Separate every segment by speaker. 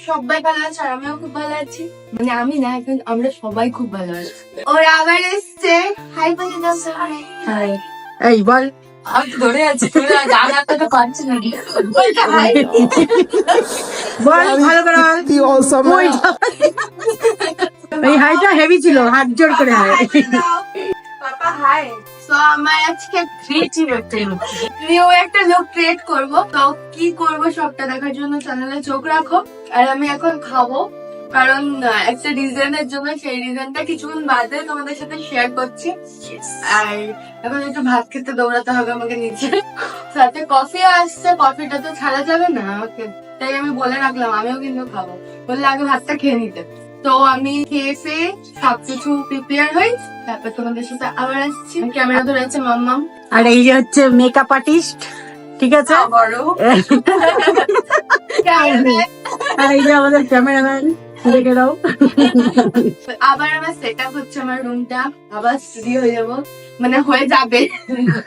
Speaker 1: সবাই ভালো আছে আর আমিও খুব ভালো আছি। মানে আমি না, এখন আমরা সবাই খুব ভালো আছি। ওরা আবার এসছে। হাই বলে দাও। হাই।
Speaker 2: এই বল।
Speaker 1: আমি তো ধরে আছি, জানাতে তো পারছি না।
Speaker 2: বল ভালো করে বল। এই হাইটা হেভি ছিল, হাত জোর করে হাই।
Speaker 1: পাপা হাই। তো আমার আজকে ক্রিয়েটিভ একটা লুক ক্রিয়েট করব। তো কি করব সবটা দেখার জন্য চ্যানেলে চোখ রাখো। আর আমি এখন খাবো, কারণ একটা রিজনের জন্য, সেই রিজনটা কিছুক্ষণ বাদে তোমাদের সাথে শেয়ার করছি। আর এখন একটু ভাত খেতে দৌড়াতে হবে আমাকে নিচে। সাথে কফিও আসছে, কফিটা তো ছাড়া যাবে না আমাকে, তাই আমি বলে রাখলাম আমিও কিন্তু খাবো, বললে আগে ভাতটা খেয়ে নিতে। তো আমি খেয়ে সবকিছু প্রিপেয়ার হই, তারপর তোমাদের সাথে আবার আসছি। ক্যামেরা ধরে আছে মাম্মাম,
Speaker 2: আর এই যে হচ্ছে মেকআপ আর্টিস্ট, ঠিক আছে। আর এই যে আমাদের ক্যামেরাম্যান, দেখে দাও।
Speaker 1: আবার আমার সেট আপ হচ্ছে আমার রুমটা, আবার স্টুডিও হয়ে যাবো, মানে হয়ে যাবে।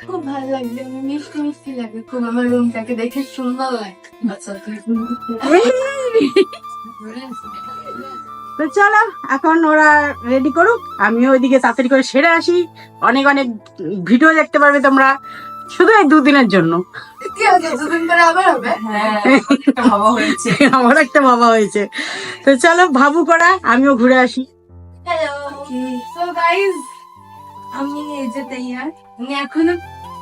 Speaker 1: খুব ভালো লাগছে, মিষ্টি মিষ্টি লাগে খুব, আমার রুমটাকে দেখে সুন্দর লাগে।
Speaker 2: তো চলো এখন ওরা রেডি করুক, আমিও ওইদিকে তাড়াতাড়ি করে সেরে আসি। অনেক অনেক ভিডিও দেখতে পারবে তোমরা, শুধু এই 2 দিনের জন্য।
Speaker 1: কি হয়েছে, 2 দিন পরে আবার হবে? হ্যাঁ,
Speaker 2: আমার একটা বাবা হয়েছে। তো চলো ভাবু করা, আমিও ঘুরে আসি।
Speaker 1: হ্যালো। সো গাইস, আমি এই যে তৈয়ার, আমি এখনো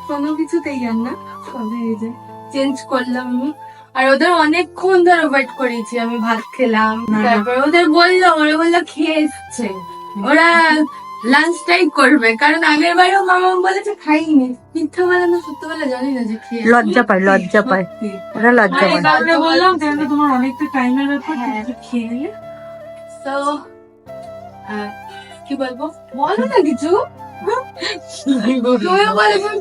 Speaker 1: কোনো কিছু তৈয়ার না, তবে এই যে চেঞ্জ করলাম আমি। আর ওদের অনেকক্ষণ ধরে ওয়েট করেছি, আমি ভাত খেলাম, তারপর ওরা বললো খেয়ে এসছে, ওরা লাঞ্চ টাইম করবে, কারণ আগের বারেও মামা বলেছে খাইনি। মিথ্যা বলে না সত্য বলে জানি না যে খেয়ে,
Speaker 2: লজ্জা পায় ওরা লজ্জা পায়।
Speaker 1: তারপরে বললাম তাহলে তোমার অনেকটা টাইমের ব্যাপার, খেয়ে নিলে। তো কি বলবো, বলো না কিছু।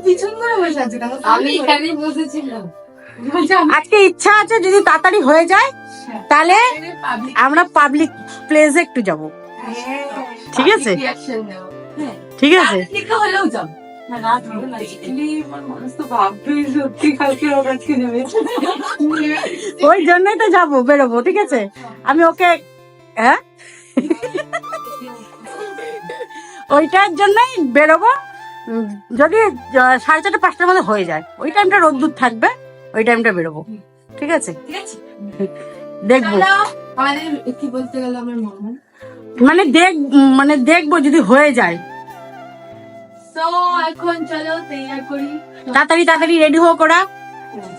Speaker 1: পিছন করে বসে আছে, আমি এখানেই বসেছিলাম।
Speaker 2: আজকে ইচ্ছা আছে যদি তাড়াতাড়ি হয়ে যায়, তাহলে আমরা পাবলিক প্লেসে একটু যাবো, ঠিক আছে? ঠিক আছে,
Speaker 1: হলেও যাবো।
Speaker 2: ওই জন্যই তো যাবো, বেরোবো, ঠিক আছে? আমি ওকে, হ্যাঁ ওইটার জন্যই বেরোবো। যদি 4:30 5টার মধ্যে হয়ে যায়, ওই টাইমটা রোদ্দুর থাকবে, ওই টাইমটা বেরোবো, ঠিক আছে? দেখবো,
Speaker 1: কি বলতে গেল আমার মনে,
Speaker 2: মানে দেখবো যদি হয়ে যায়।
Speaker 1: তো এখন চলো তৈরি করি,
Speaker 2: তাড়াতাড়ি রেডি হোক ওরা।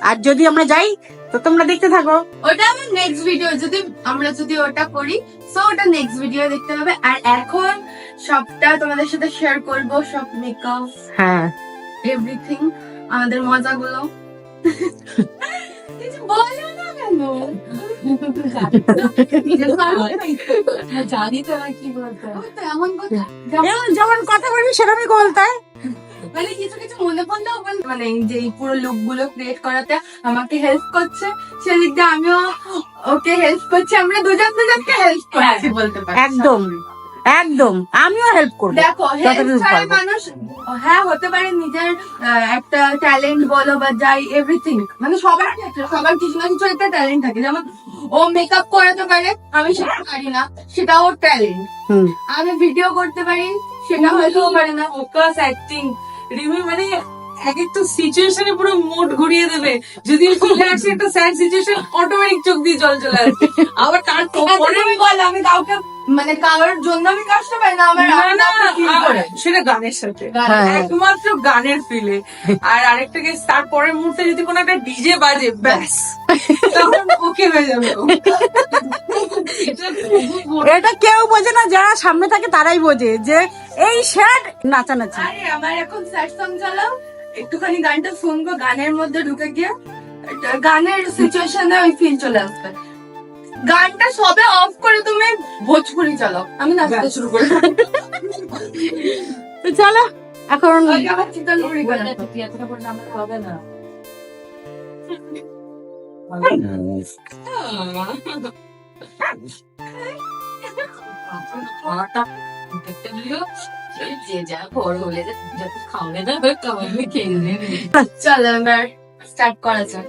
Speaker 2: আর যদি আমরা যাই তো তোমরা দেখতে থাকো,
Speaker 1: ওটা আমার নেক্সট ভিডিও, যদি ওটা করি, সো ওটা নেক্সট ভিডিও দেখতে হবে। আর এখন সবটা তোমাদের সাথে শেয়ার করব, সব মেকআপ,
Speaker 2: হ্যাঁ
Speaker 1: এভরিথিং, আমাদের মজাগুলো। কিছু বলো না কেন, জানি তো কি বলতে, এমন কথা,
Speaker 2: যেমন কথা বলবি সেরকমই বলতে,
Speaker 1: মানে কিছু কিছু মনে পড়লেও মানে যে পুরো লুক গুলো ক্রিয়েট করাতে আমাকে হেল্প করছে, সেদিক দিয়ে আমিও ওকে হেল্প করছি, আমরা দুজনকে হেল্প করছি বলতে পারি।
Speaker 2: একদম আমিও হেল্প করবো।
Speaker 1: দেখো, হেল্প ছাড়া মানুষ, হ্যাঁ হতে পারে নিজের একটা ট্যালেন্ট বলো বা যাই, এভরিথিং, মানে সবার কিছু না কিছু একটা ট্যালেন্ট থাকে। যেমন ও মেকআপ করাতে পারে, আমি সেটা পারি না, সেটা ওর ট্যালেন্ট। আমি ভিডিও করতে পারি, সেটা হয়তো পারে না।
Speaker 3: ফোকাস অ্যাক্টিং, রিমি মানে এক একটা সিচুয়েশনে পুরো মুড ঘুরিয়ে দেবে। যদি চলে আসে একটা স্যাড সিচুয়েশন, অটোমেটিক চোখ দিয়ে জল চলে আসবে। আবার তার পরে
Speaker 1: বল, আমি কাউকে মানে কারোর জন্য আমি কষ্ট পাই না, আমার
Speaker 3: সেটা গানের সাথে, একমাত্র গানের ফিলে। আর আরেকটা কেস, তারপরের মুহূর্তে যদি কোনো একটা ডিজে বাজে, ব্যাস তখন ওকে হয়ে যাবে।
Speaker 2: এটা কেউ বোঝে না, যারা সামনে থাকে তারাই বোঝে যে এই স্যাড নাচানাচি।
Speaker 1: আরে আমার এখন স্যাড সং চালাও, একটুখানি গানটা শুনবো, গানের মধ্যে ঢুকে গিয়ে গানের সিচুয়েশনে ওই ফিল চলে আসবে। গানটা সবে অফ করে তুমি ভোজপুরি চালাও, আমি নাচতে শুরু করি।
Speaker 2: তো চলো এখন
Speaker 1: আমার চিন্তা করি
Speaker 3: হবে না। যে যা বড় হলে যত খাওয়াবে না খাওয়াবে খেয়ে নেবে।
Speaker 1: চলো এবার স্টার্ট করা যাক।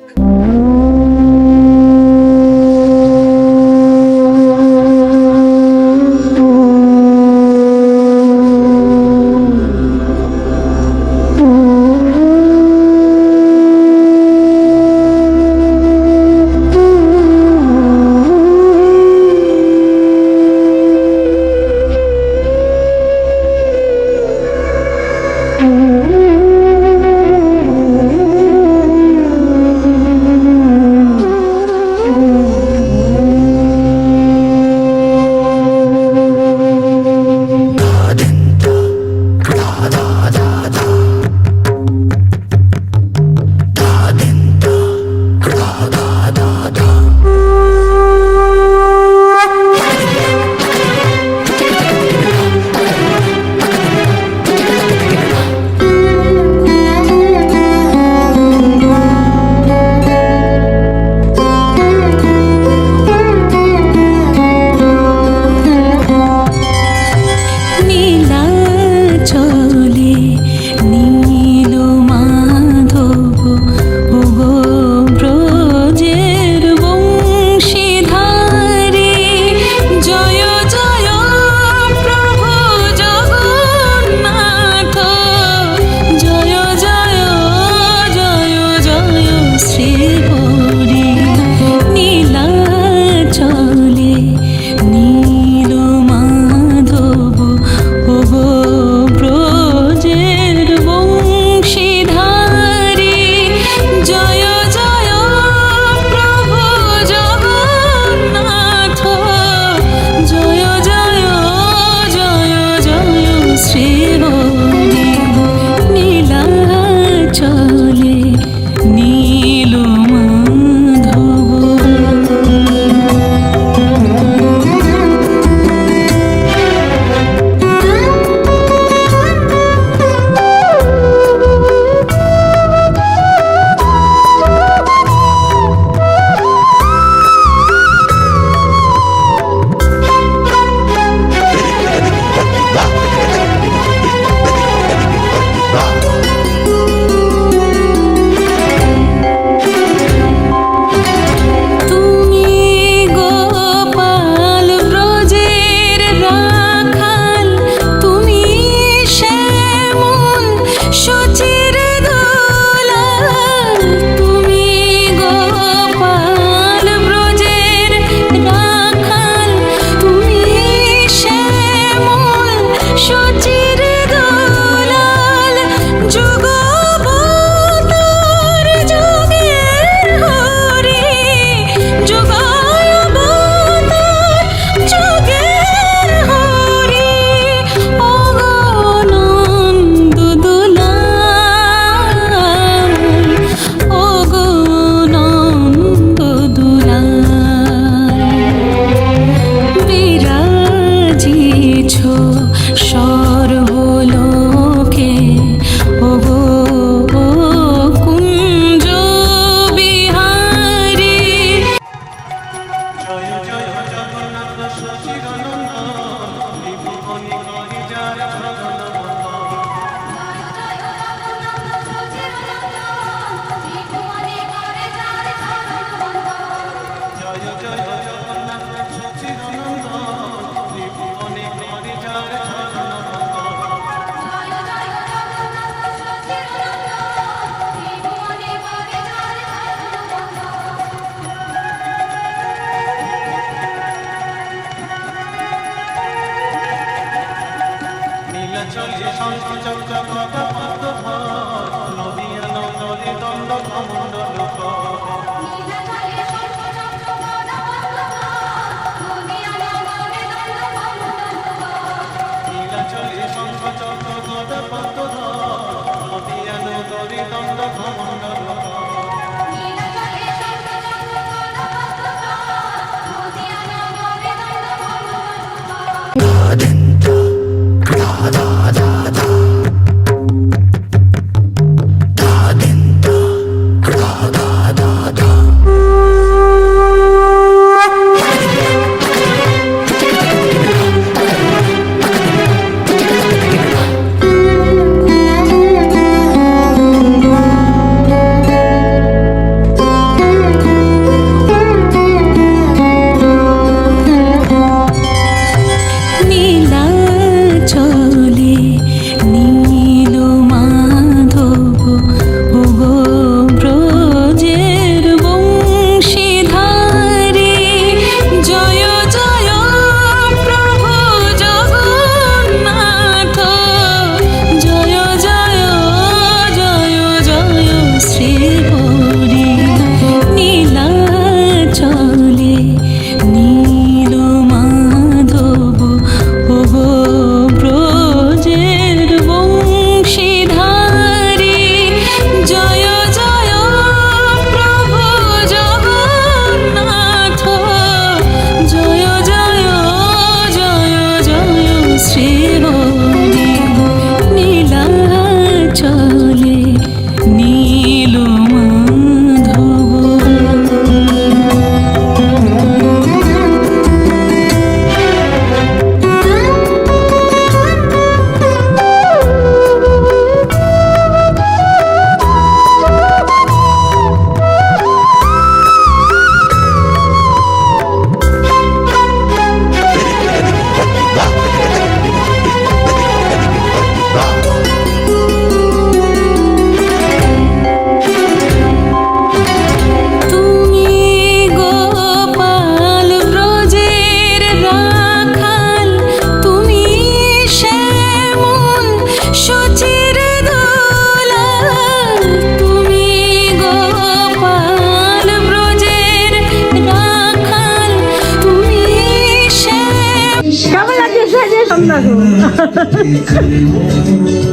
Speaker 2: দেখো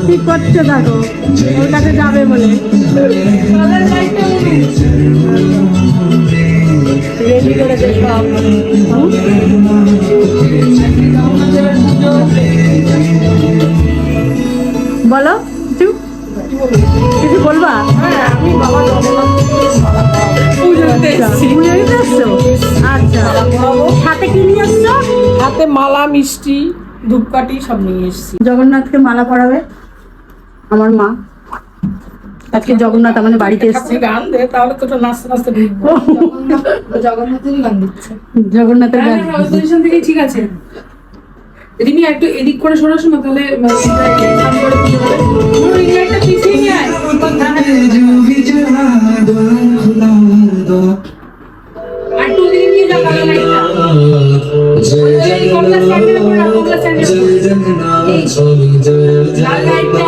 Speaker 2: কি করছে দেখো, ওর কাছে যাবে বলে রেডি করেছে সব। বলো কিছু, কিছু বলবা?
Speaker 3: পুজোতে এসেছি।
Speaker 2: পুজো দিতে এসছো? আচ্ছা, সাথে কি নিয়ে এসছো?
Speaker 3: হাতে মালা, মিষ্টি, ধূপকাঠি সব নিয়ে এসেছি।
Speaker 2: জগন্নাথকে মালা পরাবে আমার মা। আজকে জগন্নাথ আমাদের বাড়িতে এসছে।
Speaker 3: গান দে, তাহলে তো নাচতে নাচতে ঢুকবো।
Speaker 1: জগন্নাথেরই গান দিচ্ছে।
Speaker 2: জগন্নাথের গান।
Speaker 3: ওই পজিশন থেকে ঠিক আছে। রিমি একটু এদিক করে সরাসো না, তাহলে একটা পিছিয়ে নিয়ে আয়। আর টু দিকে নিয়ে যা, ভালো লাইটটা। ওই কমলা স্ট্যান্ডের উপর রাখ, কমলা স্ট্যান্ডের উপর। লাল লাইটটা।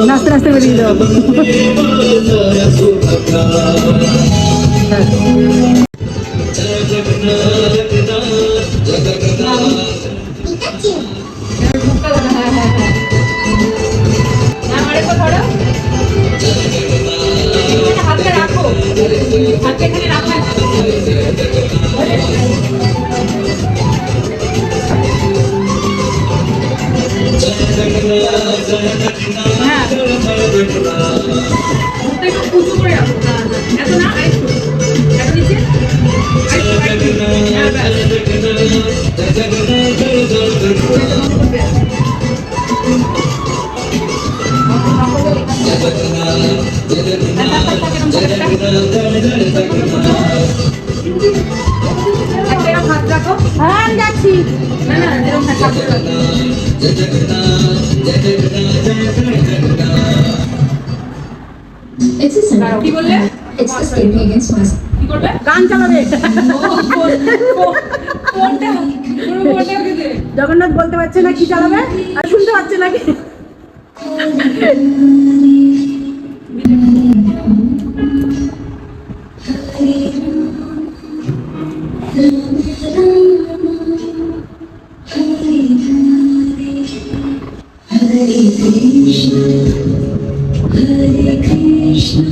Speaker 2: নাচতে নাচতে বেরিয়ে যাও।
Speaker 3: হাতটা রাখো, হাতটা এখানে রাখো। হ্যাঁ, একটু উঁচু করে রাখো। এত না, আরেকটু এত নিচে, আরেকটু। হ্যাঁ, ব্যাস। একটা হাত রাখো।
Speaker 2: হ্যাঁ আমি যাচ্ছি।
Speaker 3: না না, যেরকম হাত রাখো।
Speaker 4: It's a symbol.
Speaker 3: কি বললে?
Speaker 4: It's the statement against myself.
Speaker 3: কি করবে?
Speaker 2: গান চালাবে।
Speaker 3: কোনটা? কোনটা দিতে?
Speaker 2: জগন্নাথ বলতে পারছে না কি চালাবে, আর শুনতে পাচ্ছে নাকি?
Speaker 4: Krishna.